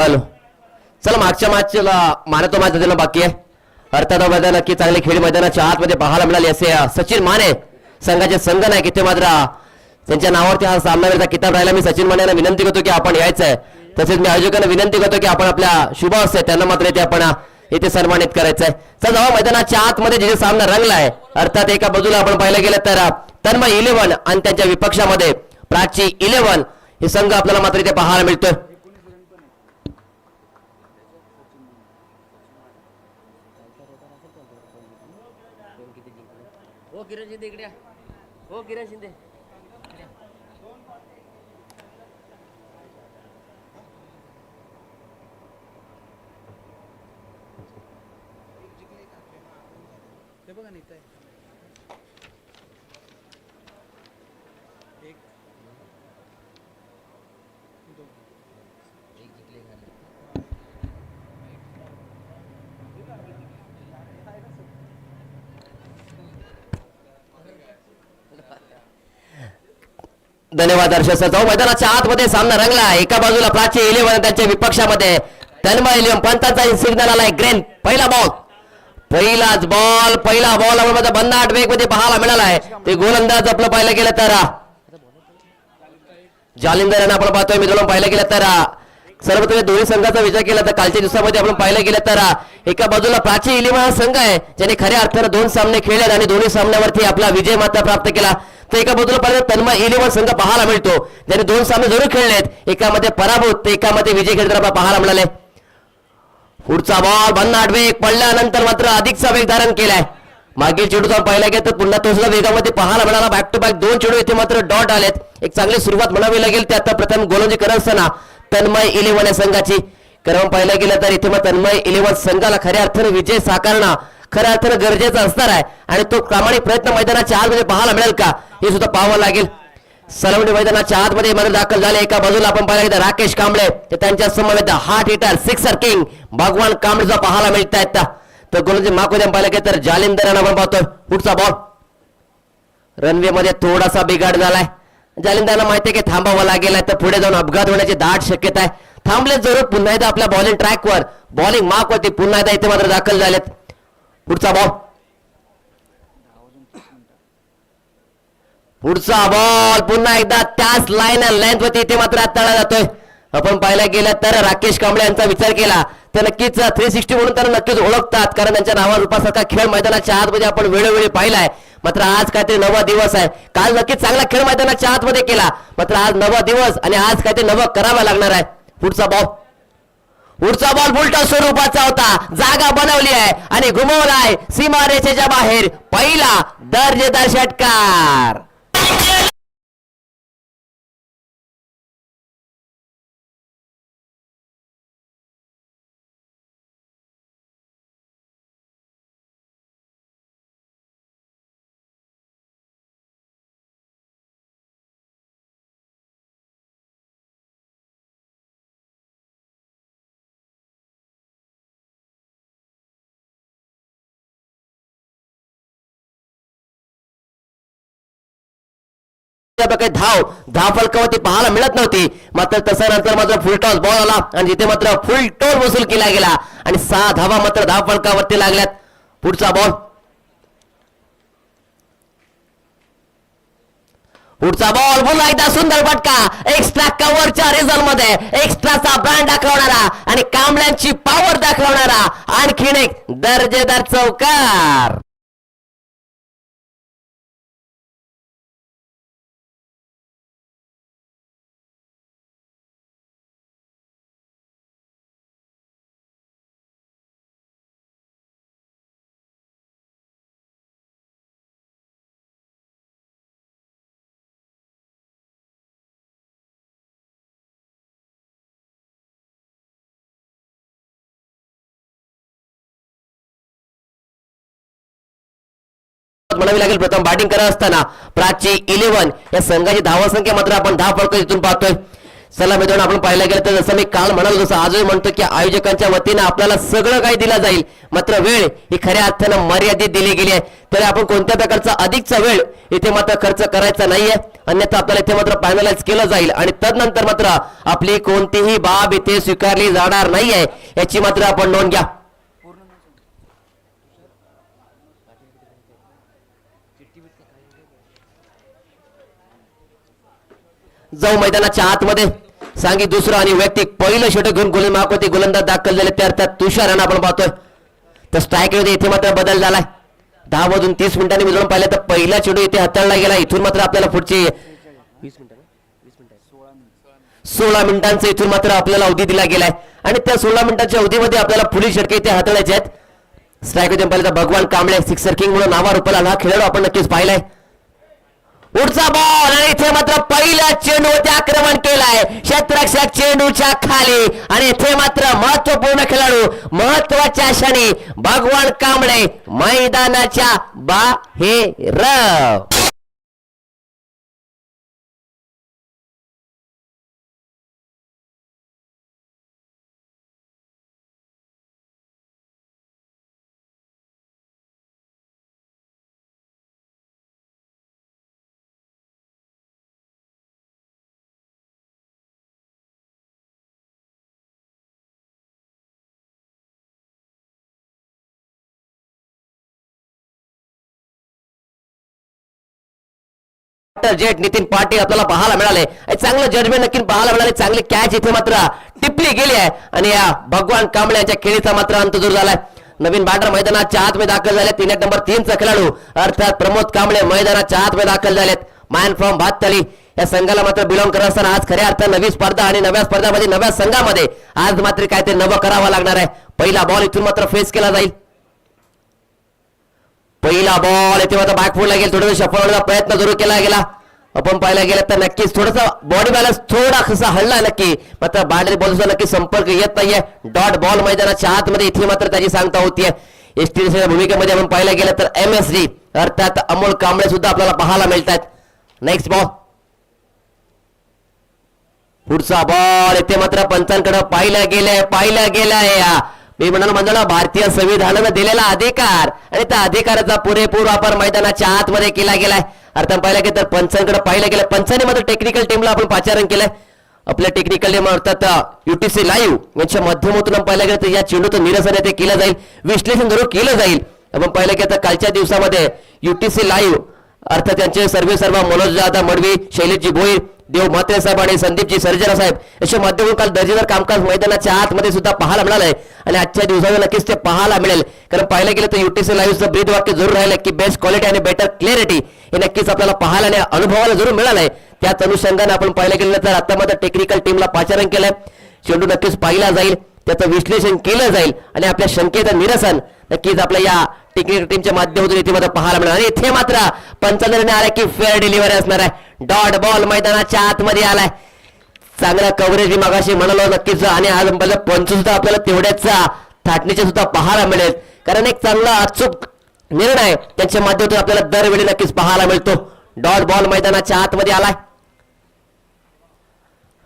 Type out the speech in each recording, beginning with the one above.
Hello चला मागच्या मॅचला मानतो मॅच देणं बाकी आहे. अर्थात मैदान नक्की चांगले खेळ मैदानाच्या आतमध्ये पाहायला मिळाले असे सचिन माने संघाचे संघ नाही किती मात्र त्यांच्या नावावरती हा सामनावीरचा किताब राहिला. मी सचिन माने यांना विनंती करतो की आपण यायचं आहे. तसेच मी आयोजकांना विनंती करतो की आपण आपल्या शुभ असते त्यांना मात्र इथे आपण इथे सन्मानित करायचं आहे. तर जेव्हा मैदानाच्या आतमध्ये जे सामना रंगला आहे अर्थात एका बाजूला आपण पाहिलं गेलं तर तन्मय 11 आणि त्यांच्या विपक्षामध्ये प्राची 11 हे संघ आपल्याला मात्र इथे पाहायला मिळतोय. हो किरण शिंदे इकडे हो किरण शिंदे ते बघा नाही एक दोन एक जिंकले खाली धन्यवाद हर्षद. जाऊ मैदानाच्या आतमध्ये सामना रंगला. एका बाजूला प्राची 11 त्यांच्या विपक्षामध्ये तन्मय 11 पंतांचा सिग्नल आलाय. ग्रेन पहिला बॉल मध्ये भन्नाट वेग मध्ये पाहायला मिळाला आहे. ते गोलंदाज आपलं पाहिलं गेलं तर जालिंदर यांना आपण पाहतोय. मित्रांनो पाहिलं गेलं तर सर्वत्र दोन्ही संघाचा विचार केला तर कालच्या दिवसामध्ये आपण पाहिलं गेलं तर एका बाजूला प्राची 11 हा संघ आहे ज्याने खऱ्या अर्थानं 2 सामने खेळले आणि दोन्ही सामन्यावरती आपला विजय मात्र प्राप्त केला. तर एका बाजूला पाहिलं तन्मय 11 संघ पाहायला मिळतो ज्याने 2 सामने जरूर खेळलेत. एकामध्ये पराभूत तर एकामध्ये विजय खेळताना पाहायला मिळाले. पुढचा बॉल भन्नाट वेग पडल्यानंतर मात्र अधिकचा वेग धारण केलाय. मागील चेंडूचा पाहिला गेला तर पुन्हा तोच वेगामध्ये पाहायला मिळाला. बॅक टू बॅक 2 चेंडू इथे मात्र डॉट आलेत. एक चांगली सुरुवात म्हणावी लागेल ते आता प्रथम गोलंदाजी करत असताना तन्मय 11 या संघाची. कारण पाहिलं गेलं तर इथे मग तन्मय 11 संघाला खऱ्या अर्थाने विजय साकारणं खऱ्या अर्थानं गरजेचं असणार आहे आणि तो प्रामाणिक प्रयत्न मैदानाच्या आतमध्ये पाहायला मिळेल का हे सुद्धा पाहावं लागेल. सलवणी मैदानाच्या आतमध्ये मध्ये दाखल झाले. एका बाजूला आपण पाहिलं गेलं राकेश कांबळे ते त्यांच्या समवेत हार्ट हिटर सिक्सर किंग भगवान कांबळेचा पाहायला मिळत आहेत. तर गोलंदाजी मागोद्या पाहिलं गेलं तर जालिंदर यांना आपण पाहतोय. पुढचा बॉल रनवे मध्ये थोडासा बिघाड झालाय. जालिंदरला माहिती आहे की थांबावं लागेल तर पुढे जाऊन अपघात होण्याची दाट शक्यता आहे. थांबले जरूर पुन्हा एकदा आपल्या बॉलिंग ट्रॅकवर बॉलिंग मार्कवरती पुन्हा एकदा इथे मात्र दाखल झालेत. पुढचा बॉल पुन्हा एकदा त्याच लाईन लेंथ वरती इथे मात्र हाताळला जातोय. आपण पाहायला गेलं तर राकेश कांबळे यांचा विचार केला तर नक्कीच 360 म्हणून त्यांना नक्कीच ओळखतात कारण त्यांच्या नावारूपासारखा खेळ मैदानाच्या आतमध्ये आपण वेळोवेळी पाहिलाय. मात्र आज काहीतरी नवा दिवस आहे. काल नक्कीच चांगला खेळ मैदानाच्या आतमध्ये केला मात्र आज नवा दिवस आणि आज काहीतरी नवं करावं लागणार आहे. पुढचा बॉल उलटा स्वरूपाचा होता. जागा बनवली आहे आणि घुमवलाय सीमारेषेच्या बाहेर. पहिला दर्जेदार षटकार. धाव फलकावरती पाहायला मिळत नव्हती मात्र तसा नंतर मात्र फुल टॉस बॉल आला आणि जिथे मात्र फुल टोल वसूल केला गेला आणि 6 धावा मात्र धाव फलकावरती लागल्यात. पुढचा बॉल पुन्हा एकदा सुंदर फटका एक्स्ट्रा कव्हरच्या रिझल्ट मध्ये एक्स्ट्राचा ब्रँड दाखवणारा आणि कांबळ्यांची पॉवर दाखवणारा आणखीन एक दर्जेदार चौकार. म्हणावी लागेल प्रथम बॅटिंग करत असताना प्राची 11 या संघाची धावसंख्या मात्र आपण 10 फलक इथून पाहतोय. चला मित्रांनो, आपण पाहायला गेलं तर जसं मी काल म्हणालो तसं आजही म्हणतो की आयोजकांच्या वतीनं आपल्याला सगळं काही दिलं जाईल, मात्र वेळ ही खऱ्या अर्थानं मर्यादित दिली गेली आहे. तरी आपण कोणत्या प्रकारचा अधिकचा वेळ इथे मात्र खर्च करायचा नाहीये, अन्यथा आपल्याला इथे मात्र फायनलाइज केलं जाईल आणि तदनंतर मात्र आपली कोणतीही बाब इथे स्वीकारली जाणार नाहीये, याची मात्र आपण नोंद घ्या. जाऊ मैदानाच्या आतमध्ये सांगी दुसरं आणि वैयक्तिक पहिलं षटक घेऊन गोलंदाज गोलंदाज दाखल झाले, त्या अर्थात तुषार राणा आपण पाहतोय. तर स्ट्राईक मध्ये इथे मात्र बदल झालाय. 10 वाजून 30 मिनिटांनी मिळून पाहिलं तर पहिला चेंडू इथे हाताळला गेला. इथून मात्र आपल्याला पुढची 16 मिनिटांचा इथून मात्र आपल्याला अवधी दिला गेलाय आणि त्या 16 मिनिटांच्या अवधीमध्ये आपल्याला पुढील षटके इथे हाताळायचे आहेत. स्ट्राईक मध्ये पाहिलं तर भगवान कांबळे सिक्सर किंग म्हणून नावा रुपयाला हा खेळाडू आपण नक्कीच पाहिलाय. पुढचा बॉल आणि इथे मात्र पहिला चेंडूवरती आक्रमण केलाय क्षेत्ररक्षक चेंडूच्या खाली आणि इथे मात्र महत्वपूर्ण खेळाडू महत्वाच्या क्षणी भगवान कांबळे मैदानाच्या बाहेर. जेट नितीन पाटील आपल्याला पाहायला मिळाले. चांगलं जजमेंट नक्की पाहायला मिळाले. चांगली कॅच इथे मात्र टिपली गेली आहे आणि या भगवान कांबळे यांच्या खेळीचा मात्र अंत दूर झालाय. नवीन बॅटर मैदानाच्या आतमध्ये दाखल झाले. 3 नंबर 3 चा खेळाडू अर्थात प्रमोद कांबळे मैदानाच्या आतमध्ये दाखल झालेत. मॅन फ्रॉम भाततळी या संघाला मात्र बिलॉंग करत असताना आज खऱ्या अर्थानं नवी स्पर्धा आणि नव्या स्पर्धामध्ये नव्या संघामध्ये आज मात्र काय ते नवं करावं लागणार आहे. पहिला बॉल इथून मात्र फेस केला जाईल. पहिला बॉल इथे मात्र बॅकफुटला गेला. थोडं शफल होण्याचा प्रयत्न जरूर केला गेला. आपण पाहायला गेलं तर नक्कीच थोडासा बॉडी बॅलन्स थोडा कसा हल्ला नक्की, मात्र बाउंड्री बॉल नक्की संपर्क येत नाहीये. डॉट बॉल मैदानाच्या आतमध्ये इथे मात्र त्याची सांगता होतीये. एसटीच्या भूमिकेमध्ये आपण पाहायला गेलं तर MSD अर्थात अमोल कांबळे सुद्धा आपल्याला पाहायला मिळतात. नेक्स्ट बॉल, पुढचा बॉल इथे मात्र पंचांकडे पाहिला गेलाय. मी म्हणालो मंडळ भारतीय संविधानानं दिलेला अधिकार आणि त्या अधिकाराचा पुरेपूर वापर मैदानाच्या आतमध्ये केला गेलाय. अर्थात पाहिलं गेलं तर पंचांकडे पाहिलं गेलं. पंचांनी मात्र टेक्निकल टीमला आपण पाचारण केलंय. आपल्या टेक्निकल टीम अर्थात UTC लाईव्ह यांच्या माध्यमातून पाहिलं गेलं तर या चेंडूचं निरसन येथे केलं जाईल, विश्लेषण जरूर केलं जाईल. आपण पाहिलं गेलं तर कालच्या दिवसामध्ये UTC लाईव्ह अर्थात त्यांचे सर्व मनोज जाधव मडवी, शैलेशजी भोईर, देव म्हात्रे साहेब आणि संदीपजी सर्जेरा साहेब याच्या माध्यमातून काल दर्जेदार कामकाज मैदानाच्या आतमध्ये सुद्धा पाहायला मिळालंय आणि आजच्या दिवसाला नक्कीच ते पाहायला मिळेल. कारण पाहायला गेलं तर UTC लाईव्हचं ब्रीद वाक्य जरूर राहिलं की बेस्ट क्वालिटी आणि बेटर क्लॅरिटी हे नक्कीच आपल्याला पाहायला आणि अनुभवाला जरूर मिळालंय. त्याच अनुषंगाने आपण पाहायला गेलं तर आता मात्र टेक्निकल टीमला पाचारण केलंय. चेंडू नक्कीच पाहिला जाईल, त्याचं विश्लेषण केलं जाईल आणि आपल्या शंकेचं निरसन नक्कीच आपल्या या टेक्निकल टीमच्या माध्यमातून इथे मात्र पाहायला मिळणार आणि इथे मात्र पंचांनी आलाय की फेअर डिलिव्हरी असणार आहे. डॉट बॉल मैदानाच्या आतमध्ये आलाय. चांगला कव्हरेज मगाशी म्हणालो नक्कीच आणि आज पंच सुद्धा आपल्याला तेवढ्याच थाटणीचे सुद्धा पाहायला मिळेल. कारण एक चांगला अचूक निर्णय त्यांच्या माध्यमातून आपल्याला दरवेळी नक्कीच पाहायला मिळतो. डॉट बॉल मैदानाच्या आतमध्ये आलाय.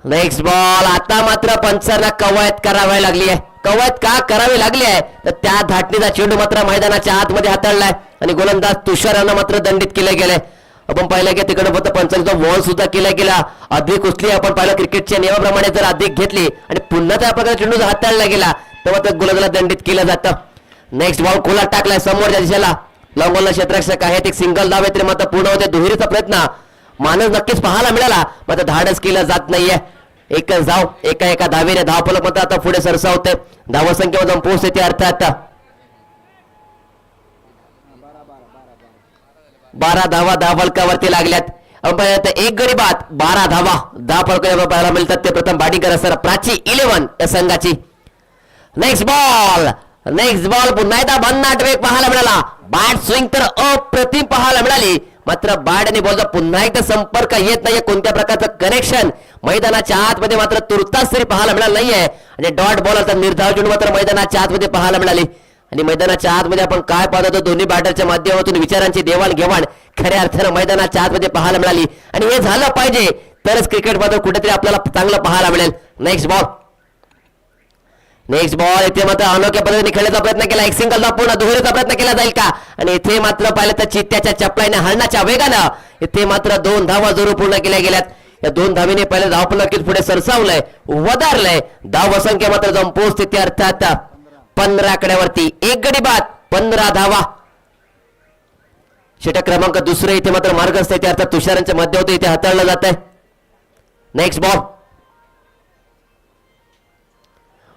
नेक्स्ट बॉल, आता मात्र पंचांना कवायत करावी लागली आहे. कवायत का करावी लागली आहे तर त्या धाटणीचा चेंडू मात्र मैदानाच्या आतमध्ये हाताळलाय आणि गोलंदाज तुषारांना मात्र दंडित केले गेले. आपण पाहिलं की तिकडे फक्त पंचांचा बॉल सुद्धा केला गेला. अधिक उचली आपण पाहिलं क्रिकेटच्या नियमाप्रमाणे जर अधिक घेतली आणि पुन्हा त्या प्रकारे चेंडू हाताळला गेला तेव्हा त्या गोलंदाजाला दंडित केलं जातं. नेक्स्ट बॉल खोला टाकलाय समोरच्या दिशेला. लॉंगॉलला क्षेत्ररक्षक आहेत. एक सिंगल धाव आहे तरी मात्र पूर्ण होते. दुहेरीचा प्रयत्न मानस नक्कीच पाहायला मिळाला, मात्र धाडस केलं जात नाहीये. एकच धाव एका धावेने धावफलक मात्र आता पुढे सरसावते. धावसंख्येवर जाऊन पोहोचते अर्थात 12 धावा धावफलकावरती लागल्यात. आपण एक गडी बाद 12 धावा धावफलक पाहायला मिळतात. ते प्रथम बॅटिंग करत असताना प्राची 11 या संघाची. नेक्स्ट बॉल पुन्हा एकदा भन्नाट वेग पाहायला मिळाला. बॅट स्विंग तर अप्रतिम पाहायला मिळाली, मात्र बॅट आणि बॉलचा पुन्हा एकदा संपर्क येत नाहीये. कोणत्या प्रकारचं कनेक्शन मैदानाच्या आतमध्ये मात्र तुर्तास तरी पाहायला मिळालं नाहीये आणि डॉट बॉल आता निर्धाव चेंडू मात्र मैदानाच्या आतमध्ये पाहायला मिळाली. आणि मैदानाच्या आतमध्ये आपण काय पाहतो दोन्ही बॅटरच्या माध्यमातून विचारांची देवाणघेवाण खऱ्या अर्थानं मैदानाच्या आतमध्ये पाहायला मिळाली आणि हे झालं पाहिजे तरच क्रिकेटमध्ये कुठेतरी आपल्याला चांगलं पाहायला मिळेल. नेक्स्ट बॉल इथे मात्र अनोख्या पद्धतीने खेळण्याचा प्रयत्न केला. एक सिंगल पूर्ण दुहेरीचा प्रयत्न केला जाईल का, आणि इथे मात्र पाहिलं तर चित्त्याच्या चपलाईने हलण्याच्या वेगानं इथे मात्र 2 धावा जरूर पूर्ण केल्या गेल्यात. या 2 धावीने पहिले धावफलकीत पुढे सरसावलंय, वधारलंय. धाव असंख्य मात्र जाऊन पोहोचते ते अर्थात 15 आकड्यावरती. 1 गडी बाद 15 धावा. षटक क्रमांक दुसरे इथे मात्र मार्गस्थ आहे ते अर्थात तुषारांच्या मध्यावधी इथे हाताळलं जात आहे. नेक्स्ट बॉल,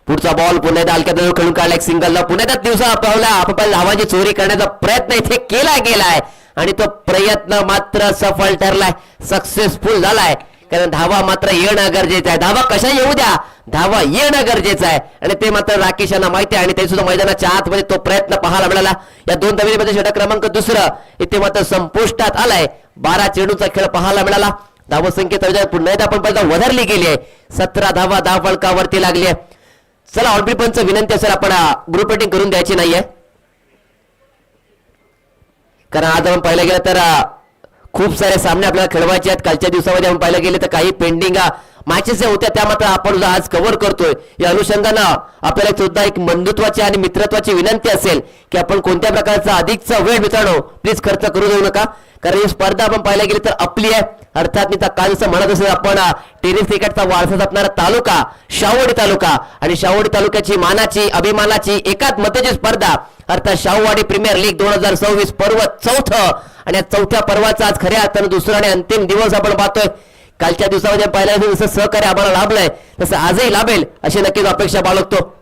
पुढचा बॉल पुन्हा एकदा हलक्या जवळ खेळून काढला. एक सिंगलला पुन्हा एकदा दिवसा पावला. आपण धावांची चोरी करण्याचा प्रयत्न इथे केला गेलाय आणि तो प्रयत्न मात्र सफल ठरलाय, सक्सेसफुल झालाय. कारण धावा मात्र येणं गरजेचं आहे. धावा कशा येऊ द्या, धावा येणं गरजेचं आहे आणि ते मात्र राकेश यांना माहिती आहे आणि ते सुद्धा मैदानाच्या आतमध्ये तो प्रयत्न पाहायला मिळाला. या 2 धावीमध्ये षटक क्रमांक दुसरं इथे मात्र संपुष्टात आलाय. 12 चेंडूचा खेळ पाहायला मिळाला. धावसंख्येत पुन्हा एकदा आपण पहिल्यांदा वधारली गेली आहे. 17 धावा धाव फलकावरती लागली आहे. चला ऑलरेडी पंच विनंती असेल आपण ग्रुप रेटिंग करून द्यायची नाहीये, कारण आज आपण पाहिलं गेलं तर खूप सारे सामने आपल्याला खेळवायचे आहेत. कालच्या दिवसामध्ये आपण पाहिलं गेले तर काही पेंडिंग मॅचेस होत्या त्या मात्र आपण आज कव्हर करतोय. या अनुषंगानं आपल्याला सुद्धा एक बंधुत्वाची आणि मित्रत्वाची विनंती असेल की आपण कोणत्या प्रकारचा अधिकचा वेळ मित्रांनो प्लीज खर्च करू देऊ नका, कारण ही स्पर्धा आपण पाहायला गेली तर आपली आहे. अर्थात मी काल जसं म्हणत असेल आपण टेनिस क्रिकेटचा वारसा जपणारा तालुका शाहूवाडी तालुका आणि शाहूवाडी तालुक्याची मानाची अभिमानाची एकात्मतेची स्पर्धा अर्थात शाहूवाडी प्रीमियर लीग 2026 पर्व 4थं आणि या 4थ्या पर्वाचा आज खऱ्या अर्थानं दुसरा आणि अंतिम दिवस आपण पाहतोय. कालच्या दिवसामध्ये पाहिल्यानंतर जसं सहकार्य आम्हाला लाभलंय तसं आजही लाभेल अशी नक्कीच अपेक्षा बाळगतो.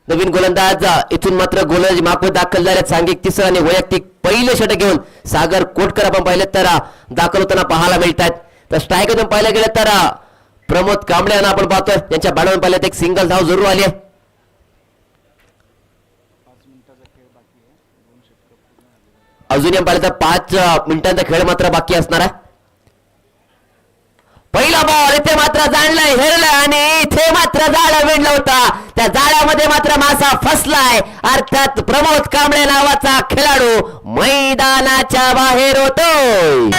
नवीन गोलंदाज इथून मात्र गोलंदाजी मार्फत दाखल झाल्यात. सांघिक तिसरं आणि वैयक्तिक पहिले षटक घेऊन सागर कोटकर आपण पाहिलं तर दाखल होताना पाहायला मिळतात. तर स्ट्रायकरतून पाहिलं गेलं तर प्रमोद कांबळे यांना आपण पाहतोय. त्यांच्या बॅटमॅन पाहिलं तर एक सिंगल धाव जरूर आली आहे. 5 मिनिटाचा खेळ बाकी आहे. 2 षटकं पूर्ण झाले. अजूनही पाहिलं तर 5 मिनिटांचा खेळ मात्र बाकी असणार आहे. पहिला बॉल इथे मात्र जाणलाय हेरलाय आणि इथे मात्र जाळं विणलं होता. त्या जाळ्यामध्ये मात्र मासा फसलाय. अर्थात प्रमोद कांबळे नावाचा खेळाडू मैदानाच्या बाहेर होतोय.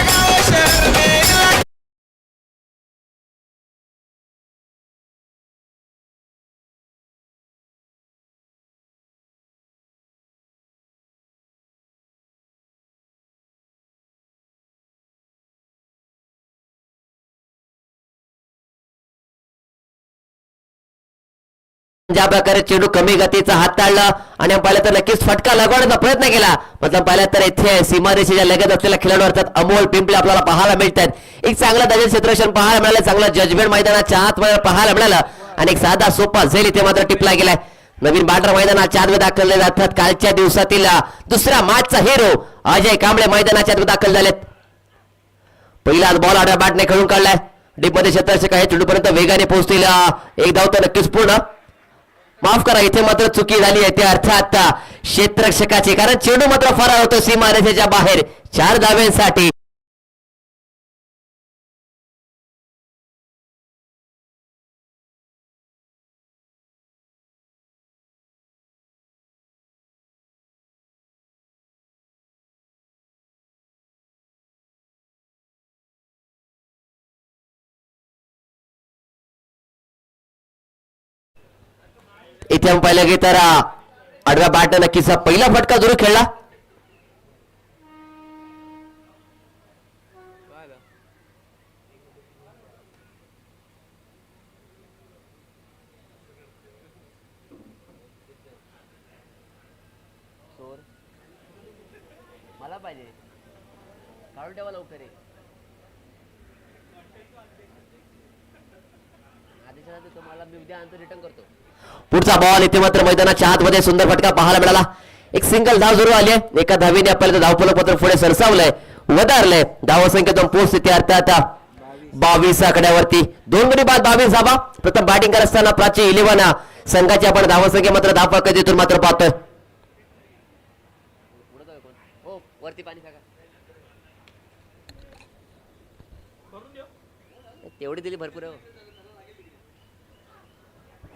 ज्या प्रकारे चेंडू कमी गतीचा हाताळला आणि पाहिलं तर नक्कीच फटका लगवण्याचा प्रयत्न केला. मतलब पाहिलं तर इथे सीमारेषेच्या लगत असलेल्या खेळाडू अर्थात अमोल पिंपळे आपल्याला पाहायला मिळतात. एक चांगला त्याचे क्षेत्ररक्षण पाहायला मिळालं, चांगला जजमेंट मैदानाच्या आतमध्ये पाहायला मिळालं आणि एक साधा सोपा झेल इथे मात्र टिपला गेलाय. नवीन बांद्रा मैदानाच्या आत दाखल जातात. कालच्या दिवसातील दुसऱ्या मॅचचा हिरो अजय कांबळे मैदानाच्या आत दाखल झालेत. पहिलाच बॉल आडव्या बॅटने खेळून काढलाय. डीपमध्ये क्षेत्ररक्षक आहे, चेंडूपर्यंत वेगाने पोहोचतील. एक धाव तर नक्कीच पूर्ण. माफ करा इथे मात्र चुकी झाली आहे ते अर्थात क्षेत्ररक्षकाची, कारण चेंडू मात्र फरार होतो सीमारेषेच्या बाहेर 4 धाव्यांसाठी. इथे आपण पाहिलं की तर आडव्या बॅट नक्कीच पहिला फटका जरूर खेळला. मला पाहिजे काढून ठेवा लवकर. आदेशाला तुम्हाला मी उद्या आणतो, रिटर्न करतो. पुढचा बॉल इथे मात्र मैदानाच्या आतमध्ये सुंदर फटका पाहायला मिळाला. एक सिंगल धाव जरूर आली आहे. एका धावीने आपल्याला धावफलक पत्र पुढे सरसावलंय, वधारलंय. धावसंख्येतून पोहोचते अर्थात 22 आकड्यावरती. 2 गडी बाद 22 धावा. प्रथम बॅटिंग करत असताना प्राची 11 संघाची आपण धावसंख्या मात्र धावफलक तिथून मात्र पाहतोय. हो वरती पाणी टाका. तेवढी दिली भरपूर आहे.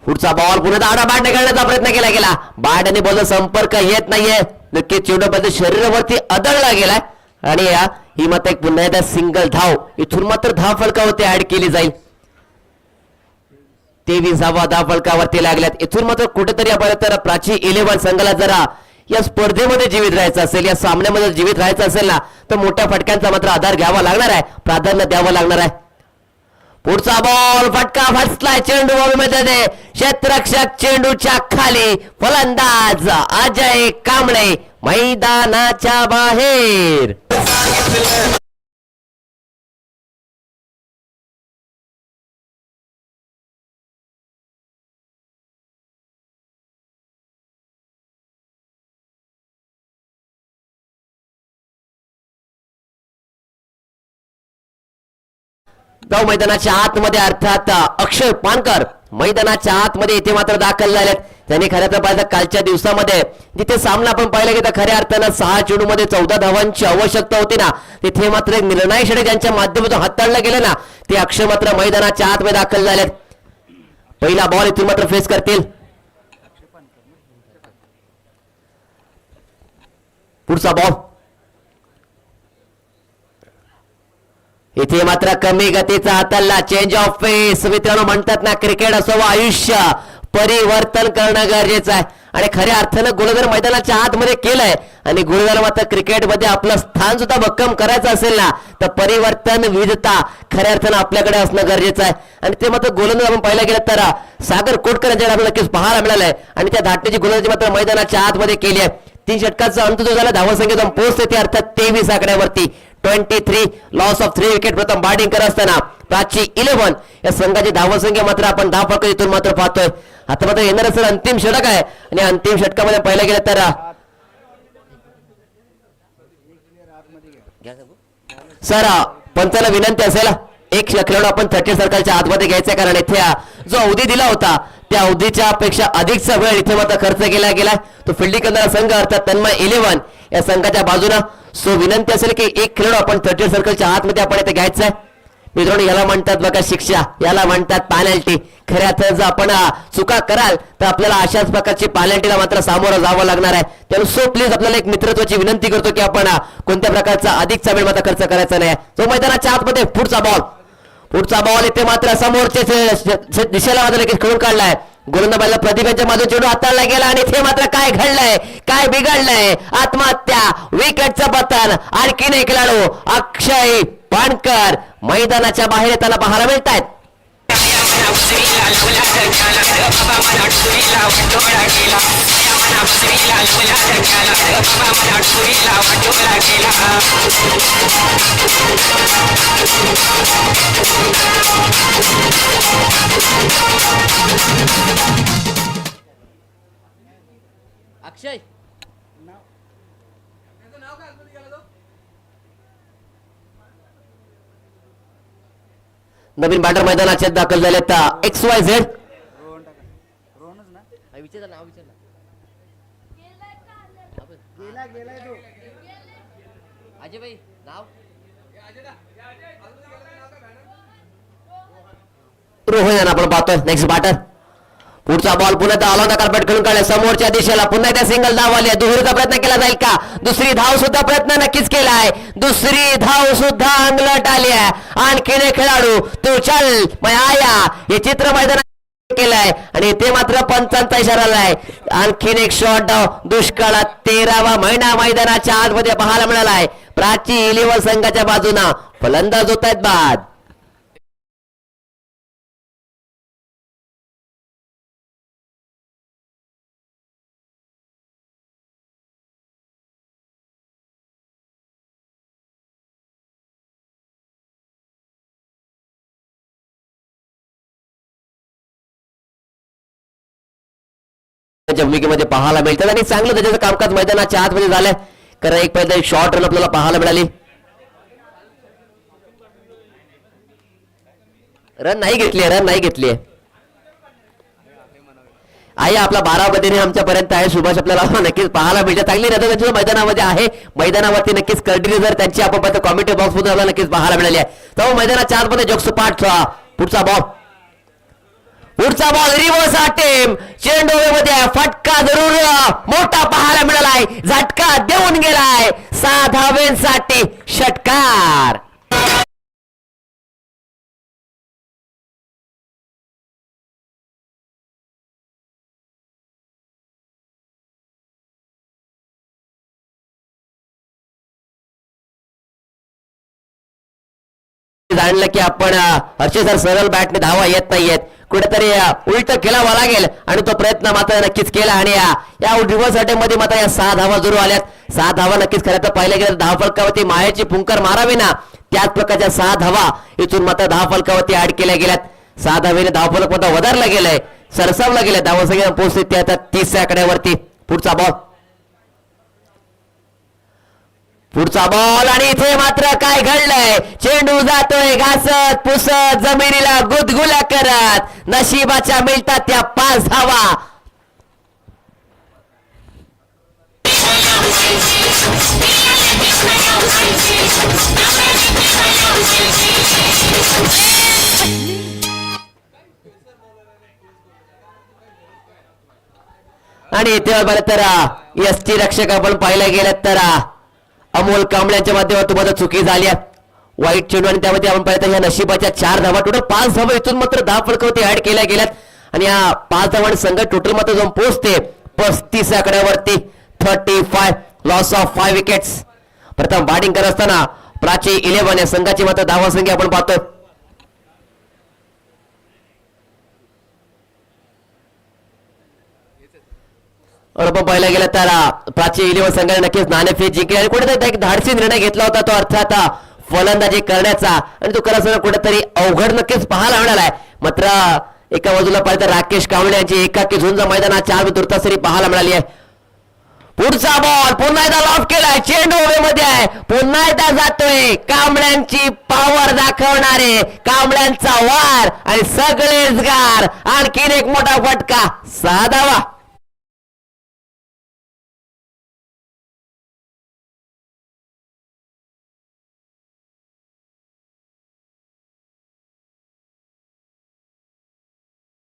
पुढचा बॉल पुन्हा आडा बॅटने खेळण्याचा प्रयत्न केला गेला. बॅट आणि बॉलचा संपर्क येत नाहीये. नक्कीच चेंडू शरीरावरती आदळला गेलाय आणि ही मात्र एक पुन्हा एकदा सिंगल धाव, इथून मात्र धाव फलकावरती ऍड केली जाईल. 23वा धाव फलकावरती लागल्यात. इथून मात्र कुठेतरी आपण तर प्राची 11 संघाला जरा या स्पर्धेमध्ये जीवित राहायचं असेल, या सामन्यामध्ये जीवित राहायचं असेल ना, तर मोठ्या फटक्यांचा मात्र आधार घ्यावा लागणार आहे, प्राधान्य द्यावं लागणार आहे. पुढचा बॉल फटका फसलाय, चेंडू बॉलमध्ये क्षेत्ररक्षक चेंडूच्या खाली, फलंदाज अजय कांबळे मैदानाच्या बाहेर. जाऊ मैदानाच्या आतमध्ये, अर्थात अक्षय पानकर मैदानाच्या आतमध्ये इथे मात्र दाखल झालेत. त्यांनी खऱ्या तर पाहिलं कालच्या दिवसामध्ये जिथे सामना आपण पाहिला की खऱ्या अर्थानं 6 चेंडूमध्ये 14 धावांची आवश्यकता होती ना, तिथे मात्र एक निर्णायक षटक ज्यांच्या माध्यमातून हाताळलं गेलं ना, ते अक्षय मात्र मैदानाच्या आतमध्ये दाखल झालेत. पहिला बॉल इथून मात्र फेस करतील. पुढचा बॉल इथे मात्र कमी गतीचा हाताळला, चेंज ऑफ पेस. मित्रांनो म्हणतात ना, क्रिकेट असो वा आयुष्य, परिवर्तन करणं गरजेचं आहे. आणि खऱ्या अर्थानं गोलंदाज मैदानाच्या आतमध्ये केलंय आणि गोलंदाज मात्र क्रिकेटमध्ये आपलं स्थान सुद्धा भक्कम करायचं असेल ना, तर परिवर्तन, विविधता खऱ्या अर्थानं आपल्याकडे असणं गरजेचं आहे. आणि ते मात्र गोलंदाज आपण पाहिला गेलं तर सागर कोटकर यांच्याकडे आपल्याला नक्कीच पाहायला मिळालंय आणि त्या धाटणीची गोलंदाजी मात्र मैदानाच्या आतमध्ये केली आहे. 3 षटकाचा अंत जो झाला, धावसंख्या जाऊन पोहोचते अर्थात 23 आकड्यावरती. 23 लॉस ऑफ 3 विकेट. प्रथम बॅटिंग करत असताना प्राची 11 या संघाची धावसंख्या मात्र आपण 10 फलक इथून मात्र पाहतोय. आता मात्र येणार असेल अंतिम षटक आहे आणि अंतिम षटकामध्ये पाहिलं गेलं तर सर पंचाला विनंती असेल, एक खेळाडू आपण 30 सर्कलच्या आतमध्ये घ्यायचा, कारण इथे जो अवधी दिला होता त्या अवधीच्या पेक्षा अधिकचा वेळ इथे मात्र खर्च केला गेलाय. तो फिल्डिंग करणारा संघ अर्थात तन्मय 11 या संघाच्या बाजूला. सो विनंती असेल की एक खेळाडू आपण 30 सर्कलच्या आतमध्ये आपण इथे घ्यायचा आहे. मित्रांनो, याला म्हणतात बघा शिक्षा, याला म्हणतात पॅनल्टी. खऱ्या अर्थात जर आपण चुका कराल तर आपल्याला अशाच प्रकारची पॅनल्टीला मात्र सामोरं जावं लागणार आहे. त्यामुळे सो प्लीज आपल्याला एक मित्रत्वाची विनंती करतो की आपण कोणत्या प्रकारचा अधिकचा वेळ मात्र खर्च करायचा नाही. तो मैदानाच्या आतमध्ये पुढचा बॉल इथे मात्र समोरच्या दिशेला मात्र लगेच खेळून काढलाय. गोलंदाबाजला प्रदीप यांच्या मागे चेंडू हाताळला गेला आणि इथे मात्र काय घडलंय, काय बिघडलंय, आत्महत्या, विकेटचं पतन. आणखीन एक खेळाडू अक्षय पानकर मैदानाच्या बाहेर येताना पाहायला मिळत आहेत. अक्षय नवीन बॅटर मैदानात दाखल झालेत XYZ. रोहनच ना, विचार नाव विचार गेलाय तो. अजय भाई नाव रोहन यांना आपण पाहतोय. Next batter. पुढचा बॉल पुन्हा ऑलॉंग कार्पेट खेळून काढला समोरच्या दिशेला. पुन्हा त्या सिंगल धाव आली. दुहेरीचा प्रयत्न केला जाईल का? दुसरी धाव सुद्धा प्रयत्न नक्कीच केलाय. दुसरी धाव सुद्धा अंगलट आली आहे. आणखीन एक खेळाडू तू चल मैं आया हे चित्र मैदानात केलंय आणि ते मात्र पंचांचा इशारा आलाय. आणखीन एक शॉट दुष्काळात 13वा महिना मैदानाच्या आतमध्ये पाहायला मिळालाय. प्राची 11 संघाच्या बाजूना फलंदाज होत आहेत बाद. भूमिकेमध्ये पाहायला मिळतात आणि चांगलं त्याच्याचं कामकाज मैदानाच्या आतमध्ये झालंय. कारण एक पहिला एक शॉर्ट रन आपल्याला पाहायला मिळाली. रन नाही घेतली आहे आपला 12 पद्धतीने आमच्यापर्यंत आहे. सुभाष आपल्याला नक्कीच पाहायला मिळते. चांगली रन त्यांच्या मैदानामध्ये आहे. मैदानावरती नक्कीच कर्डिली जर त्यांची आपण पाहतो कॉमेंट्री बॉक्स मध्ये आपल्याला नक्कीच पाहायला मिळाली आहे. तर मैदानाच्या आतमध्ये जगसुपाठ पुढचा बॉल रिव्हर्स अटेम्प्ट. चेंडू मध्ये फटका जरूर मोठा पाहायला मिळालाय, झटका देऊन गेलाय 6 धावेंसाठी षटकार. जाणलं की आपण हर्षद सर सरळ बॅटने धावा येत नाहीयेत, कुठेतरी उलट केलावा लागेल आणि तो प्रयत्न मात्र नक्कीच केला आणि या रिव्हर्स अटेम्प्ट मध्ये मात्र या 6 धावा जरूर आल्यात. 6 धावा नक्कीच खरं तर पाहिलं गेलं धाव फलकावरती मायाची फुंकर मारावी ना, त्याच प्रकारच्या 6 धावा इथून मात्र धाव फलकावरती ऍड केल्या गेल्यात. 6 धावेने धाव फलक मात्र वधारला गेलाय, सरसावला गेलाय. धावा सगळ्या पोहोचते त्या आता 30 च्या आकड्यावरती. पुढचा बॉल आणि इथे मात्र काय घडलंय, चेंडू जातोय घासत पुसत जमिनीला गुदगुल्या करत, नशिबाच्या मिळतात त्या 5 धावा. आणि इथे बरं तर एसटी रक्षक आपण पाहिलं गेलं तर अमोल कांबळ्यांच्या माध्यमातून मात्र चुकी झाली. वाईट चेंडू आणि त्यामध्ये आपण पाहिलं तर ह्या नशिबाच्या 4 धावा, टोटल 5 धावा इथून मात्र धाव फलकावरती ऍड केल्या गेल्यात आणि या 5 धावांनी संघ टोटल मात्र जाऊन पोहोचते 35 आकड्यावरती. 35 लॉस ऑफ 5 विकेट्स. प्रथम बॅटिंग करत असताना प्राची 11 या संघाची मात्र धावा संख्या आपण पाहतो. आपण पाहायला गेलं तर प्राची 11 संघाने नक्कीच नाणेफेक जिंकली आणि कुठेतरी एक धाडसी निर्णय घेतला होता तो, अर्थात फलंदाजी करण्याचा, आणि तो करत कुठेतरी अवघड नक्कीच पाहायला मिळाला आहे. मात्र एका बाजूला पाहिलं तर राकेश कांबळे यांची एकाकी झुंज मैदानात 4 तुर्तासरी पाहायला मिळाली आहे. पुढचा बॉल पुन्हा एकदा लॉफ केलाय, चेंडू हवेमध्ये आहे, पुन्हा एकदा जातोय कांबळ्यांची पॉवर दाखवणारे, कांबळ्यांचा वार आणि सगळेच गार. आणखीन एक मोठा फटका, 6 धावा.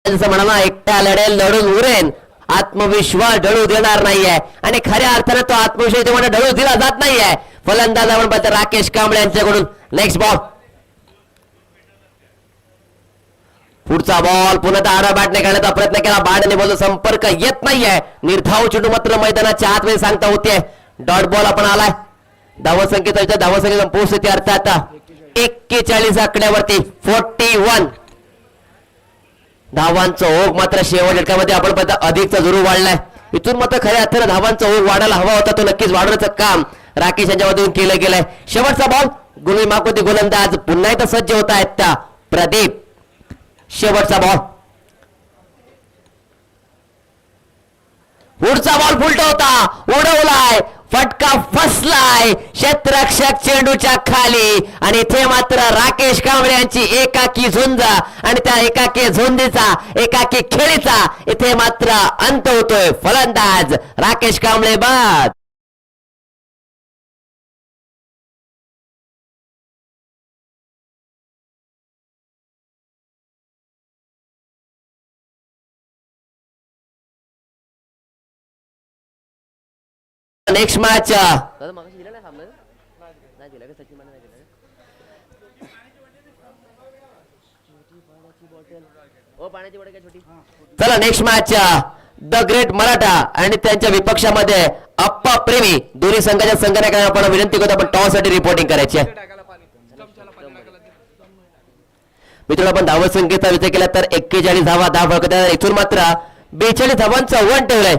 जसं म्हणाला एकटा लढेल लढून उरेन, आत्मविश्वास ढळू देणार नाहीये आणि खऱ्या अर्थानं तो आत्मविश्वास तेव्हा ढळू दिला जात नाहीये. फलंदाज आपण पाहतो राकेश कांबळे यांच्याकडून. नेक्स्ट बॉल, पुढचा बॉल पुन्हा आडा बॅटने काढण्याचा प्रयत्न केला, बॅटने बॉल संपर्क येत नाहीये. निर्धाव चेंडू मात्र मैदानाच्या आतमध्ये सांगता होते. डॉट बॉल आपण आलाय. धावसंख्येचा धावसंख्येचा पोहोचते अर्थात 41 आकड्यावरती. 41 धावांचा ओघ मात्र शेवट षटकामध्ये आपण पाहता अधिकचा जरूर वाढलाय. इथून मात्र खऱ्या अर्थानं धावांचा ओघ वाढायला हवा होता, तो नक्कीच वाढवण्याचं काम राकेश यांच्या मधून केलं गेलंय. शेवटचा बॉल, गुलमाकोती गोलंदाज पुन्हा एकदा सज्ज होत आहेत त्या प्रदीप. शेवटचा बॉल, पुढचा बॉल फुलटा होता, उडवलाय, फटका फसलाय क्षेत्ररक्षक चेंडूच्या खाली आणि इथे मात्र राकेश कांबळे यांची एकाकी झुंज आणि त्या एकाकी झुंजीचा एकाकी खेळीचा इथे मात्र अंत होतोय. फलंदाज राकेश कांबळे बाद. नेक्स्ट मॅच दादा मागाशी दिला नाही सामना, नाही दिला का सचिन माने, नाही दिला का? ओ पाण्याची बॉटल काय छोटी. चला next match the great Maratha आणि त्यांच्या विपक्षामध्ये अप्पा प्रेमी, दोन्ही संघाच्या संघाने आपण विनंती करतो आपण टॉस साठी रिपोर्टिंग करायची आहे. मित्रांनो आपण धावा संख्येचा विचार केला तर 41 धावा इथून मात्र 42 धावांचं आव्हान ठेवलंय.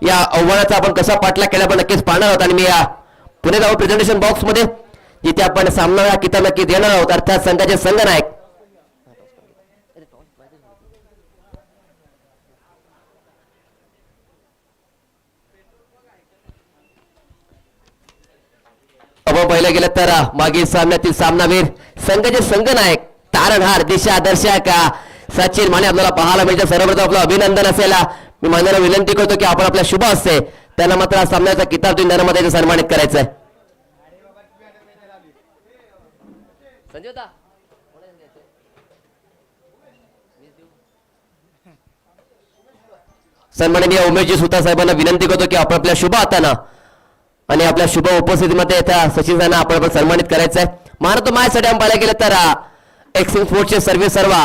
या आव्हानाचा आपण कसा पाठलाग केला आपण नक्कीच पाहणार आहोत आणि मी या पुणे धाव प्रेझेंटेशन बॉक्स मध्ये जिथे आपण सामना हा किताब नक्की देणार आहोत, अर्थात संघाचे संघनायक आपण पाहिलं गेलं तर मागील सामन्यातील सामनावीर संघाचे संघनायक तारणहार दिशा दर्शक सचिन माने आपल्याला पाहायला मिळते. सर्वप्रथम आपलं अभिनंदन असेल. मी मान्याला विनंती करतो की आपण आपल्या शुभ असते त्यांना मात्र सामन्याचा किताब देऊन नर्मदेचं सन्मानित करायचं आहे. संजोता सन्माननीय उमेशजी सुतार साहेबांना विनंती करतो की आपण आपल्या शुभ हातानं आणि आपल्या शुभ उपस्थितीमध्ये त्या सचिवांना आपण सन्मानित करायचं आहे. महाराष्ट्र माझ्यासाठी आपण पाहायला गेलं तर एक्सिंग स्पोर्ट्सचे सर्व्हिस सर्वा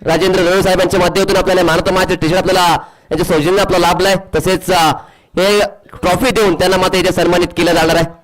राजेंद्र दळवे साहेबांच्या माध्यमातून आपल्याला महाराष्ट्र माझ्या टी शर्ट आपल्याला यांच्या सौजन्याने आपला लाभलाय. तसेच हे ट्रॉफी देऊन त्यांना मात्र इथे सन्मानित केलं जाणार आहे.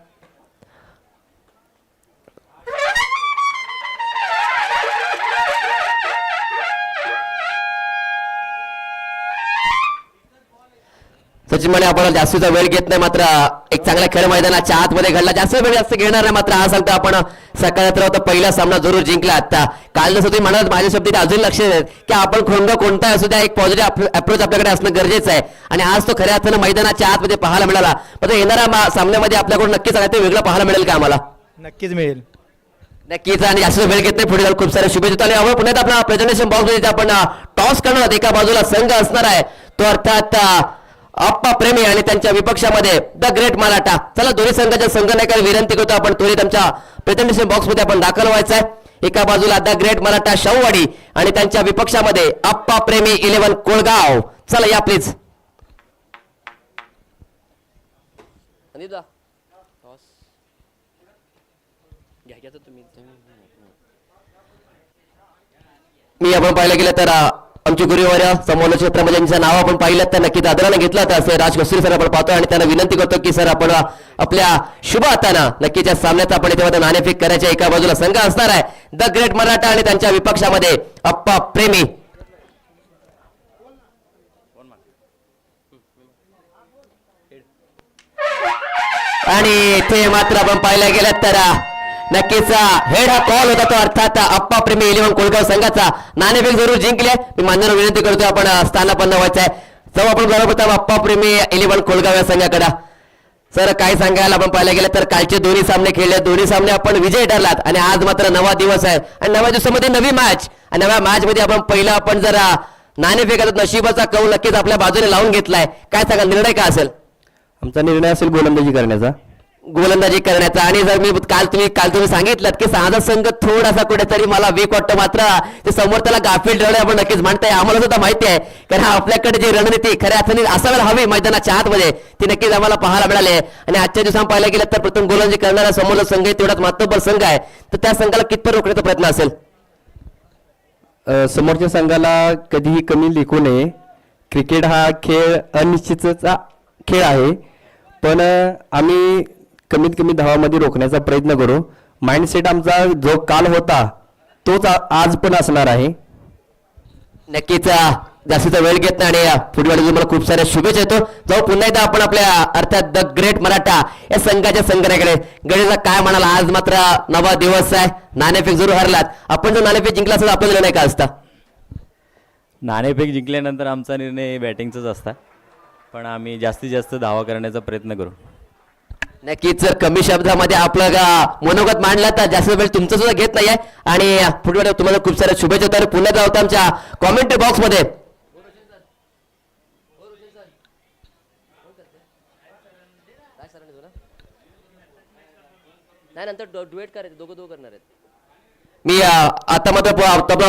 सचिन म्हणे आपण जास्तीचा वेळ घेत नाही, मात्र एक चांगला खेळ मैदानाच्या आतमध्ये घडला. जास्त वेळ जास्त घेणार नाही, मात्र हा सांगतो आपण सकाळात होता पहिला सामना जरूर जिंकला. आता काल जसं तुम्ही म्हणाल माझ्या शब्दात अजून लक्ष देत की आपण कोणता असू द्या एक पॉझिटिव्ह अप्रोच आपल्याकडे असणं गरजेचं आहे. आणि आज तो खऱ्या अर्थानं मैदानाच्या आतमध्ये पाहायला मिळाला. मात्र येणाऱ्या सामन्यामध्ये आपल्याकडून नक्कीच काहीतरी वेगळं पाहायला मिळेल का आम्हाला? नक्कीच मिळेल. नक्कीच. आणि जास्त वेळ घेत नाही, पुढे जाऊन खूप साऱ्या शुभेच्छा. आणि आपण पुण्यात आपला प्रेझेंटेशन बॉक्समध्ये आपण टॉस करणार आहोत. एका बाजूला संघ असणार आहे तो अर्थात अप्पा प्रेमी आणि त्यांच्या विपक्षामध्ये द ग्रेट मराठा. चला दोन्ही संघाच्या संघनायकाला विनंती करतो आपण त्वरित आमच्या प्रेझेंटेशन बॉक्स मध्ये आपण दाखल व्हायचं आहे. एका बाजूला द ग्रेट मराठा शाहूवाडी आणि त्यांच्या विपक्षामध्ये अप्पा प्रेमी 11 कोळगाव. चला या प्लीज. मी आपण पाहिलं गेलं तर आमचे गुरुवार्य समालोचक क्षेत्रामध्ये ज्यांचं नाव आपण पाहिलं तर नक्कीच आदराने घेतलं तर असे राज कस्तुरी सर आपण पाहतो. आणि त्यांना विनंती करतो की सर आपण आपल्या शुभ हातानं नक्कीच या सामन्यात आपण इथे नाणेफेक करायच्या. एका बाजूला संघ असणार आहे द ग्रेट मराठा आणि त्यांच्या विपक्षामध्ये अप्पा प्रेमी. आणि इथे मात्र आपण पाहायला गेलं तर नक्कीच हेड हा कॉल होता तो अर्थात अप्पा प्रेमी 11 कोळगाव संघाचा. नाणेफेक जरूर जिंकले. मी मान्यवर विनंती करतो आपण स्थानापन्न व्हायचं आहे. जाऊ आपण बरोबर अप्पा प्रेमी 11 कोळगाव या संघाकडे. सर काय सांगायला आपण पाहायला गेलं तर कालचे दोन्ही सामने खेळले, दोन्ही सामने आपण विजय ठरलात. आणि आज मात्र नवा दिवस आहे आणि नव्या दिवसामध्ये नवी मॅच. आणि नव्या मॅच मध्ये आपण जरा नाणेफेकाचा नशिबाचा कौल नक्कीच आपल्या बाजूने लावून घेतलाय. काय सांगा निर्णय काय असेल? आमचा निर्णय असेल गोलंदाजी करण्याचा. आणि जर मी काल तुम्ही सांगितलं की साधा संघ थोडासा कुठेतरी मला वीक वाटतं, मात्र ते समोर त्याला गाफील ठरवलं आपण नक्कीच म्हणताय. आम्हाला सुद्धा माहिती आहे कारण आपल्याकडे जी रणनीती खऱ्या अर्थाने असायला हवी मैदानाच्या आतमध्ये ती नक्कीच आम्हाला पाहायला मिळाली आहे. आणि आजच्या दिवसात पाहायला गेलं तर प्रथम गोलंदाजी करणारा समोरचा संघ तेवढाच मातब्बर संघ आहे, तर त्या संघाला कितपत रोखण्याचा प्रयत्न असेल? समोरच्या संघाला कधीही कमी लेखू नये. क्रिकेट हा खेळ अनिश्चितचा खेळ आहे, पण आम्ही कमीत कमी धावामध्ये रोखण्याचा प्रयत्न करू. माइंडसेट आमचा जो काल होता तोच आज पण असणार आहे. नक्कीच जास्तीचा वेळ घेत नाही आणि फुटबॉल तुम्हाला खूप साऱ्या शुभेच्छा येतो. जाऊ पुन्हा एकदा आपण आपल्या अर्थात द ग्रेट मराठा या संघाच्या संघाकडे. गणेशा काय म्हणाला? आज मात्र नवा दिवस आहे, नाणेफेक जरूर हरलात. आपण जर नाणेफेक जिंकला असेल आपला निर्णय काय असता? नाणेफेक जिंकल्यानंतर आमचा निर्णय बॅटिंगचाच असता, पण आम्ही जास्तीत जास्त धावा करण्याचा प्रयत्न करू. नक्कीच जर कमी शब्दामध्ये आपलं मनोगत मांडलं तर जास्त वेळ तुमचं सुद्धा घेत नाहीये. आणि फुटबॉल तुम्हाला खूप साऱ्या शुभेच्छा. तर पुन्हा जाऊ आमच्या कॉमेंट्री बॉक्स मध्ये. नाही नंतर डुएट करायचे, दोघं करणार आहेत. मी आता मात्र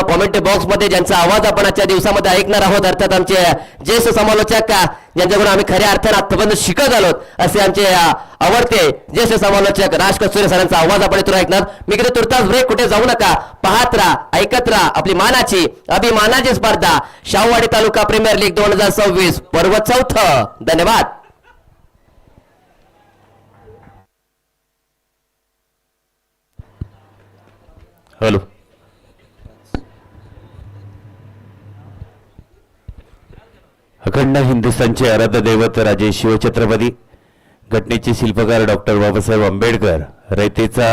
कॉमेंट बॉक्स मध्ये ज्यांचा आवाज आपण आजच्या दिवसामध्ये ऐकणार आहोत अर्थात आमचे ज्येष्ठ समालोचक ज्यांच्याकडून आम्ही खऱ्या अर्थानं आतापर्यंत शिकत आलो असे आमचे आवडते ज्येष्ठ समालोचक राज कस्तुरे सरांचा आवाज आपण इथून ऐकणार. मी किती तुर्तास ब्रेक, कुठे जाऊ नका, पाहत राहा, ऐकत राहा आपली मानाची अभिमानाची स्पर्धा शाहूवाडी तालुका प्रीमियर लीग 2026 पर्व 4. धन्यवाद. हॅलो. अखंड हिंदुस्थानचे आराध्य दैवत राजे शिवछत्रपती, घटनेचे शिल्पकार डॉक्टर बाबासाहेब आंबेडकर, रयतेचा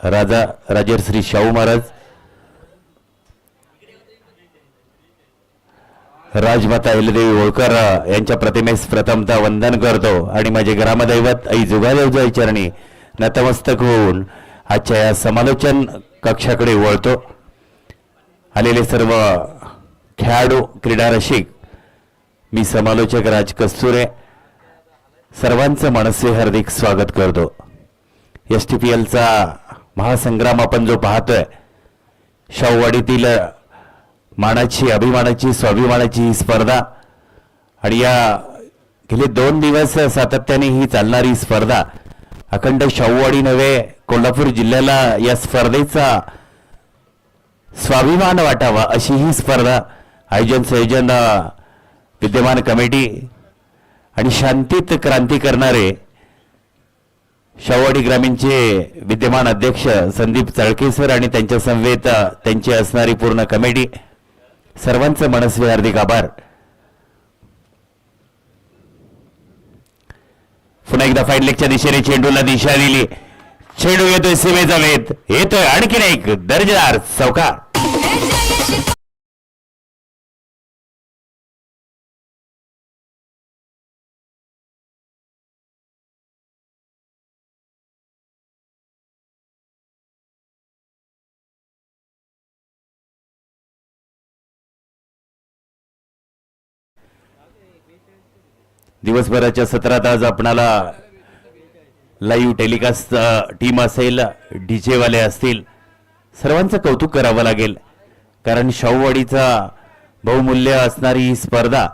राजा राजर्षी शाहू महाराज, राजमाता अहिल्यादेवी होळकर यांच्या प्रतिमेस प्रथमतः वंदन करतो आणि माझे ग्रामदैवत आई जुगादेवच्या चरणी नतमस्तक होऊन आजच्या या समालोचन कक्षाकडे वळतो. आलेले सर्व खेळाडू, क्रीडा रसिक, मी समालोचक राज कस्तुरे सर्वांचं मनसे हार्दिक स्वागत करतो. STPLचा महासंग्राम आपण जो पाहतोय, शाहूवाडीतील मानाची, अभिमानाची, स्वाभिमानाची ही स्पर्धा आणि या गेले 2 दिवस सातत्याने ही चालणारी स्पर्धा अखंड शाहूवाडी नव्हे कोल्हापूर जिल्ह्याला या स्पर्धेचा स्वाभिमान वाटावा अशी ही स्पर्धा आयोजन संयोजन विद्यमान कमिटी आणि शांतीत क्रांती करणारे शाहूवाडी ग्रामीणचे विद्यमान अध्यक्ष संदीप चळके सर आणि त्यांच्या समवेत त्यांची असणारी पूर्ण कमिटी सर्वांचं मनस्वी हार्दिक आभार. पुन्हा एकदा फाईन लेगच्या दिशेने चेंडूला दिशा दिली. चेंडू येतोय सीमेचा वेध, येतोय आणखीन एक दर्जेदार चौकार. दिवसभराच्या सत्रात आज आपणाला लाईव्ह टेलिकास्ट टीम असेल, डीजे वाले असतील, सर्वांचं कौतुक करावं लागेल. कारण शाहूवाडीचा बहुमूल्य असणारी ही स्पर्धा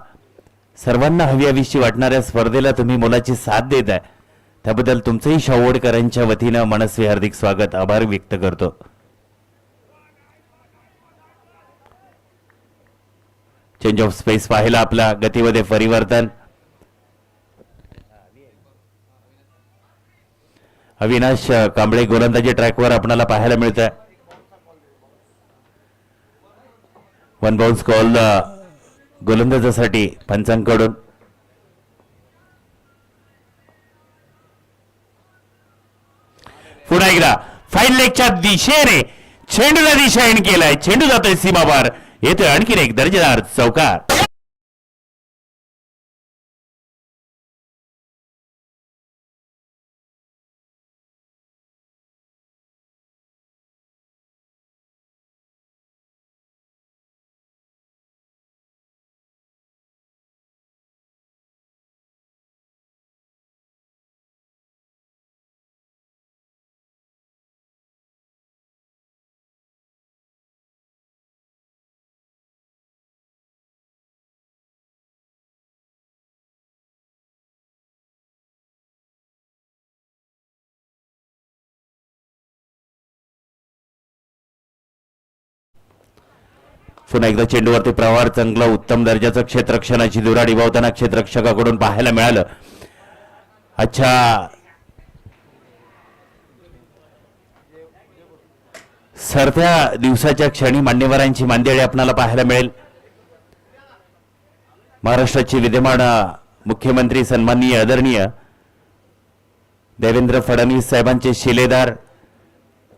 सर्वांना हवीहवीशी वाटणाऱ्या स्पर्धेला तुम्ही मोलाची साथ देत आहे. त्याबद्दल तुमचंही शाहूवाडकरांच्या वतीनं मनस्वी हार्दिक स्वागत, आभार व्यक्त करतो. चेंज ऑफ स्पेस पाहायला आपला गतीमध्ये परिवर्तन. अविनाश कांबळे गोलंदाजी ट्रॅकवर आपल्याला पाहायला मिळत आहे. 1 बाउन्स कॉल गोलंदाजासाठी पंचांकडून. पुन्हा एकदा फाईन लेगच्या दिशेने चेंडूला दिशाहीन केलाय. चेंडू जातोय सीमाबार, येतोय आणखीन एक दर्जेदार चौकार. पुन्हा एकदा चेंडूवरती प्रहार, चांगला उत्तम दर्जाचं क्षेत्ररक्षणाची धुरा निभावताना क्षेत्ररक्षकाकडून पाहायला मिळालं. अच्छा, सरत्या दिवसाच्या क्षणी मान्यवरांची मांदियाळी आपल्याला पाहायला मिळेल. महाराष्ट्राचे विद्यमान मुख्यमंत्री सन्माननीय आदरणीय देवेंद्र फडणवीस साहेबांचे शिलेदार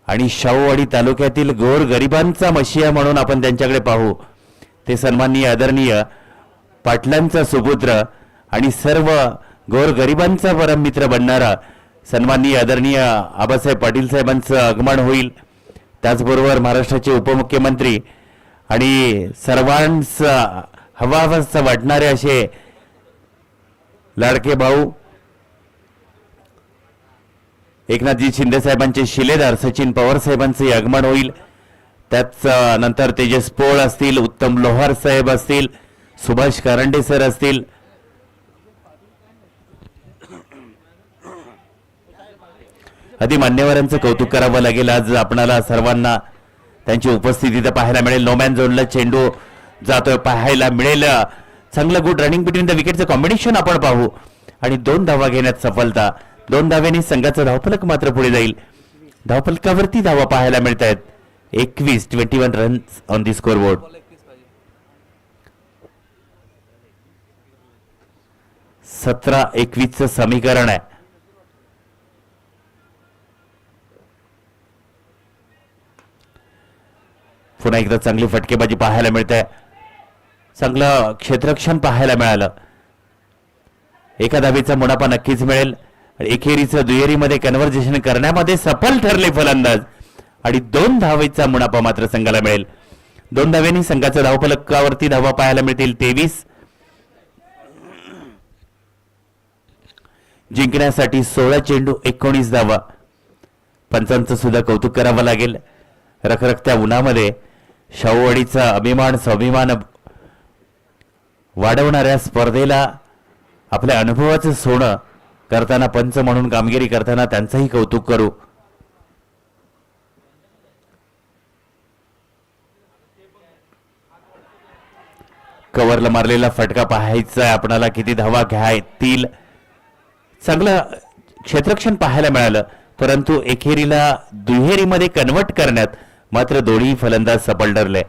आणि शाहूवाडी तालुक्यातील गोर गरिबांचा मशिया म्हणून आपण त्यांच्याकडे पाहू. ते सन्माननीय आदरणीय पाटलांचा सुपुत्र आणि सर्व गोर गरिबांचा परम मित्र बनणारा सन्माननीय आदरणीय आबासाहेब पाटील साहेबांचं आगमन होईल. त्याचबरोबर महाराष्ट्राचे उपमुख्यमंत्री आणि सर्वांचा हवाहवासा वाटणारे असे लाडके भाऊ एकनाथजी शिंदे साहेबांचे शिलेदार सचिन पवार साहेबांचे आगमन होईल. त्याच नंतर तेजस पोळ असतील, उत्तम लोहार साहेब असतील, सुभाष कारंडे सर असतील, आदी मान्यवरांचं कौतुक करावं लागेल. आज आपणाला सर्वांना त्यांची उपस्थिती तर पाहायला मिळेल. नोमॅन झोनला चेंडू जातोय पाहायला मिळेल. चांगलं गुड रनिंग बिटवीन द विकेटचं कॉम्बिनेशन आपण पाहू आणि 2 धावा घेण्यात सफलता. 2 धाव्यांनी संघाचा धावफलक मात्र पुढे जाईल. धावफलकावरती धावा पाहायला मिळत आहेत. 21 runs on the score board. 17-21 समीकरण आहे. पुन्हा एकदा चांगली फटकेबाजी पाहायला मिळते. चांगलं क्षेत्ररक्षण पाहायला मिळालं. एका धावेचा मुनाफा नक्कीच मिळेल. एकेरीचं दुहेरीमध्ये कन्व्हर्जेशन करण्यामध्ये सफल ठरले फलंदाज आणि 2 धावेचा मुनाफा मात्र संघाला मिळेल. 2 धाव्यांनी संघाच्या धावफलकावरती धावा पाहायला मिळतील 23. जिंकण्यासाठी 16 चेंडू 19 धावा. पंचांचं सुद्धा कौतुक करावं लागेल. रखरखत्या उन्हामध्ये शाहूवाडीचा अभिमान स्वाभिमान वाढवणाऱ्या स्पर्धेला आपल्या अनुभवाचं सोनं करताना पंच म्हणून कामगिरी करताना त्यांचंही कौतुक करू. कव्हरला मारलेला फटका पाहायचा आहे आपणाला, किती धावा घ्यायतील. चांगलं क्षेत्ररक्षण पाहायला मिळालं, परंतु एकेरीला दुहेरीमध्ये कन्वर्ट करण्यात मात्र दोन्ही फलंदाज सफल ठरले.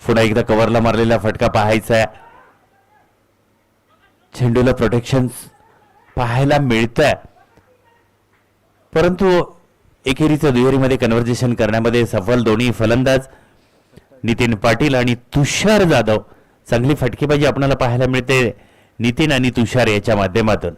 पुन्हा एकदा कव्हरला मारलेला फटका पाहायचा आहे. चेंडूला प्रोटेक्शन पाहायला मिळतंय, परंतु एकेरीचं दुहेरीमध्ये कन्व्हर्जेशन करण्यामध्ये सफल दोन्ही फलंदाज नितीन पाटील आणि तुषार जाधव. चांगली फटकेबाजी आपल्याला पाहायला मिळते नितीन आणि तुषार याच्या माध्यमातून.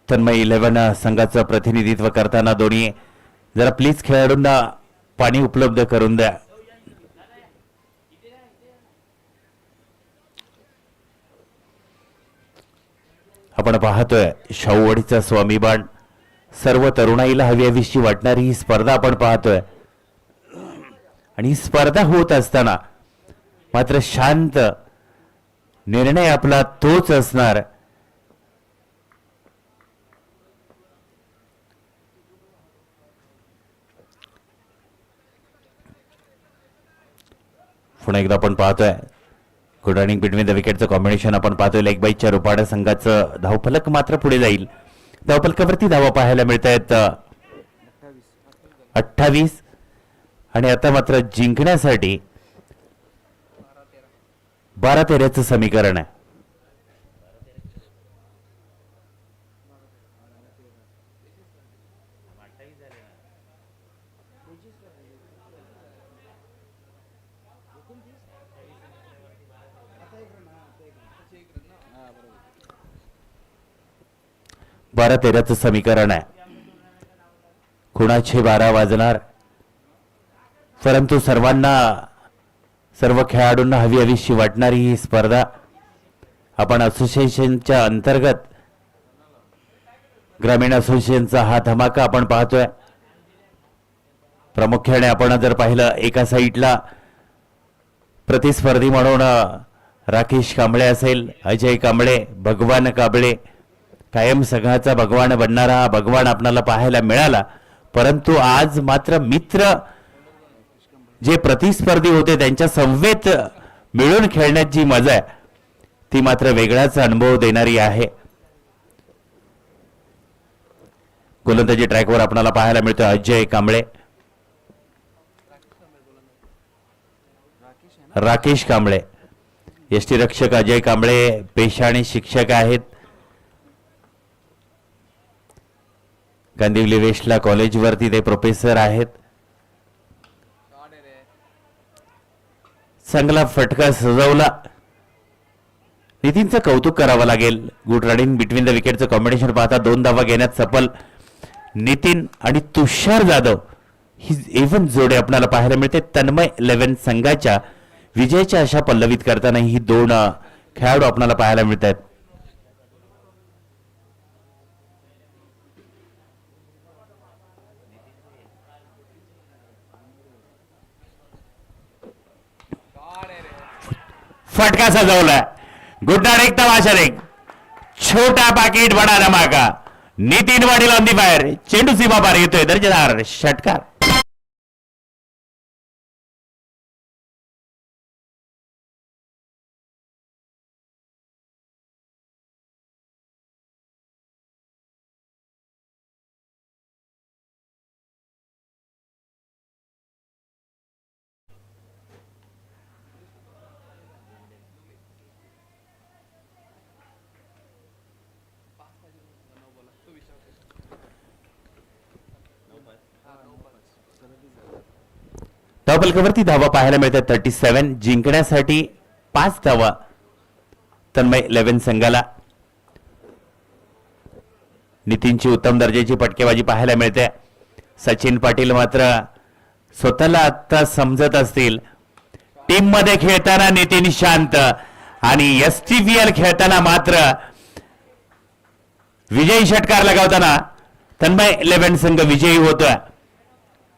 तन्मय 11 संघाचं प्रतिनिधित्व करताना दोन्ही जरा प्लीज खेळाडूंना पाणी उपलब्ध करून द्या. आपण पाहतोय शाहूवाडीचा स्वामीबाण. सर्व तरुणाईला हवीहवीशी वाटणारी ही स्पर्धा आपण पाहतोय, आणि ही स्पर्धा होत असताना मात्र शांत निर्णय आपला तोच असणार. पुन्हा एकदा आपण पाहतोय गुड रनिंग बिटवीन द विकेटचं कॉम्बिनेशन आपण पाहतोय. लेग बाईच्या रुपाडा संघाचं धावफलक मात्र पुढे जाईल. धावफलकावरती धावा पाहायला मिळत आहेत 28, आणि आता मात्र जिंकण्यासाठी 12-13चं समीकरण आहे. बारा 13चं समीकरण आहे. कुणाचे 12 वाजणार, परंतु सर्व खेळाडूंना हवीहवीशी वाटणारी ही स्पर्धा आपण असोसिएशनच्या अंतर्गत ग्रामीण असोसिएशनचा हा धमाका आपण पाहतोय. प्रामुख्याने आपण जर पाहिलं एका साईडला प्रतिस्पर्धी म्हणून राकेश कांबळे असेल, अजय कांबळे, भगवान कांबळे, कायम संघाचा भगवान बनणारा हा भगवान आपल्याला पाहायला मिळाला. परंतु आज मात्र मित्र जे प्रतिस्पर्धी होते त्यांच्या समवेत मिळून खेळण्याची जी मजा आहे ती मात्र वेगळाच अनुभव देणारी आहे. गोलंदाजी ट्रॅकवर आपल्याला पाहायला मिळतो अजय कांबळे, राकेश कांबळे. यष्टीरक्षक अजय कांबळे पेशा आणि शिक्षक आहेत. गांधीवली वेस्टला कॉलेजवरती ते प्रोफेसर आहेत. चांगला फटका सजवला. नितीनचं कौतुक करावं लागेल. गुड रनिंग बिटवीन द विकेटचं कॉम्बिनेशन पाहता 2 धावा घेण्यात सफल नितीन आणि तुषार जाधव ही एवन जोडी आपल्याला पाहायला मिळते. तन्मय 11 संघाच्या विजयाच्या आशा पल्लवित करताना ही 2 खेळाडू आपल्याला पाहायला मिळत आहेत. फटका सजवलाय. गुड्डा एक तमाशा एक छोटा पाकिट बडा धमाका. Nitin Patil on the fire. चेंडू सीमा पार येतोय दर्जेदार षटकार. धावफलकावरती धावा पाहायला मिळतात 37. जिंकण्यासाठी 5 धावा तन्मय 11 संघाला. नितीनची उत्तम दर्जाची फटकेबाजी पाहायला मिळते. सचिन पाटील मात्र स्वतःला आता समजत असतील. टीम मध्ये खेळताना नितीन शांत आणि STPL खेळताना मात्र विजयी षटकार लगावताना तन्मय 11 संघ विजयी होतोय.